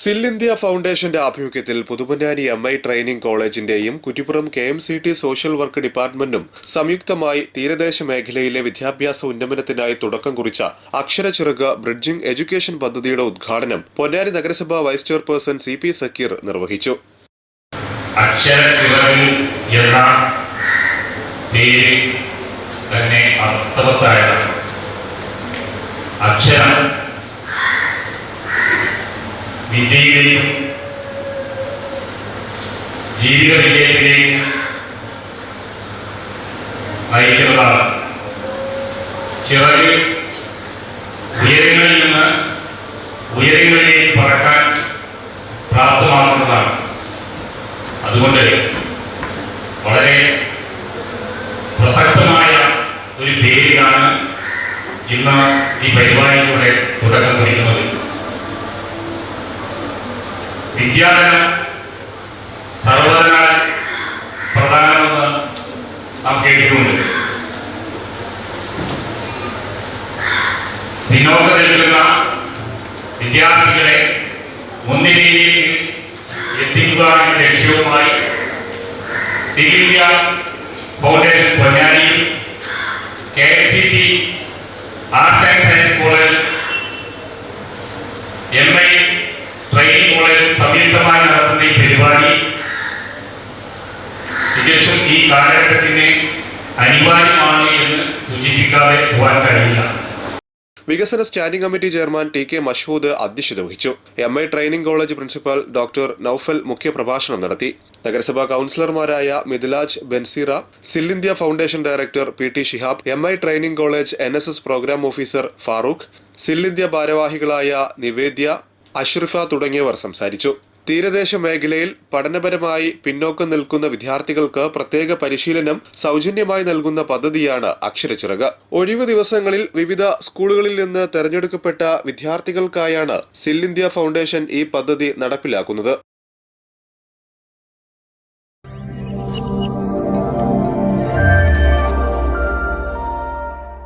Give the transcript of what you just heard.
സിൽ ഇന്ത്യ ഫൗണ്ടേഷന്റെ ആഭിമുഖ്യത്തിൽ പുതുപൊന്നാനി MI ട്രെയിനിംഗ് കോളേജിന്റെയും കുറ്റിപ്പുറം KMCT സോഷ്യൽ വർക്ക് ഡിപ്പാർട്ട്മെന്റും സംയുക്തമായി തീരദേശ മേഖലയിലെ വിദ്യാഭ്യാസ ഉന്നമനത്തിനായി തുടക്കം കുറിച്ച അക്ഷരച്ചിറക് ബ്രിഡ്ജിംഗ് എഡ്യൂക്കേഷൻ പദ്ധതിയുടെ ഉദ്ഘാടനം പൊന്നാനി നഗരസഭ വൈസ് ചെയർപേഴ്സൺ CP സക്കീർ നിർവഹിച്ചു. വിദ്യയിലെയും ജീവിത വിജയത്തിലെയും നയിക്കുന്നതാണ്. ചിറക് ഉയരങ്ങളിൽ നിന്ന് ഉയരങ്ങളിലേക്ക് പറക്കാൻ പ്രാപ്തമാക്കുന്നതാണ്. അതുകൊണ്ട് വളരെ പ്രസക്തമായ ഒരു പേരിലാണ് ഇന്ന് ഈ പരിപാടിയുടെ തുടക്കം കുറിക്കുന്നത്. വിദ്യാധനം സർവ്വധനാൽ പ്രധാനമെന്ന് നാം കേട്ടിട്ടുണ്ട്. പിന്നോക്കം നിൽക്കുന്ന വിദ്യാർത്ഥികളെ മുൻനിരയിലേക്ക് എത്തിക്കുക എന്ന ലക്ഷ്യവുമായി സിൽ ഇന്ത്യ ഫൗണ്ടേഷൻ പൊന്നാനിയും KMCT arts and science college MI training college സംയുക്തമായി നടത്തുന്ന ഈ പരിപാടി തികച്ചും ഈ കാലഘട്ടത്തിന് അനിവാര്യമാണ് എന്ന് സൂചിപ്പിക്കാതെ പോകാൻ കഴിയില്ല. വികസന standing committee chairman TK Mashood അധ്യക്ഷത വഹിച്ചു. MI training college principal doctor Noufal മുഖ്യപ്രഭാഷണം നടത്തി. നഗരസഭാ കൌൺസിലർമാരായ മിഥിലാജ് ബെൻസീറ, സിൽ India foundation director PT Shihab, MI training college NSS program officer Farooq, സിൽ ഇന്ത്യ ഭാരവാഹികളായ നിവേദ്യ, അഷ്റിഫ തുടങ്ങിയവർ സംസാരിച്ചു. തീരദേശ മേഖലയിൽ പഠനപരമായി പിന്നോക്കം നിൽക്കുന്ന വിദ്യാർത്ഥികൾക്ക് പ്രത്യേക പരിശീലനം സൗജന്യമായി നൽകുന്ന പദ്ധതിയാണ് അക്ഷരച്ചിറക്. ഒഴിവു ദിവസങ്ങളിൽ വിവിധ സ്കൂളുകളിൽ നിന്ന് തെരഞ്ഞെടുക്കപ്പെട്ട വിദ്യാർത്ഥികൾക്കായാണ് സിൽ ഇന്ത്യ ഫൗണ്ടേഷൻ ഈ പദ്ധതി നടപ്പിലാക്കുന്നത്.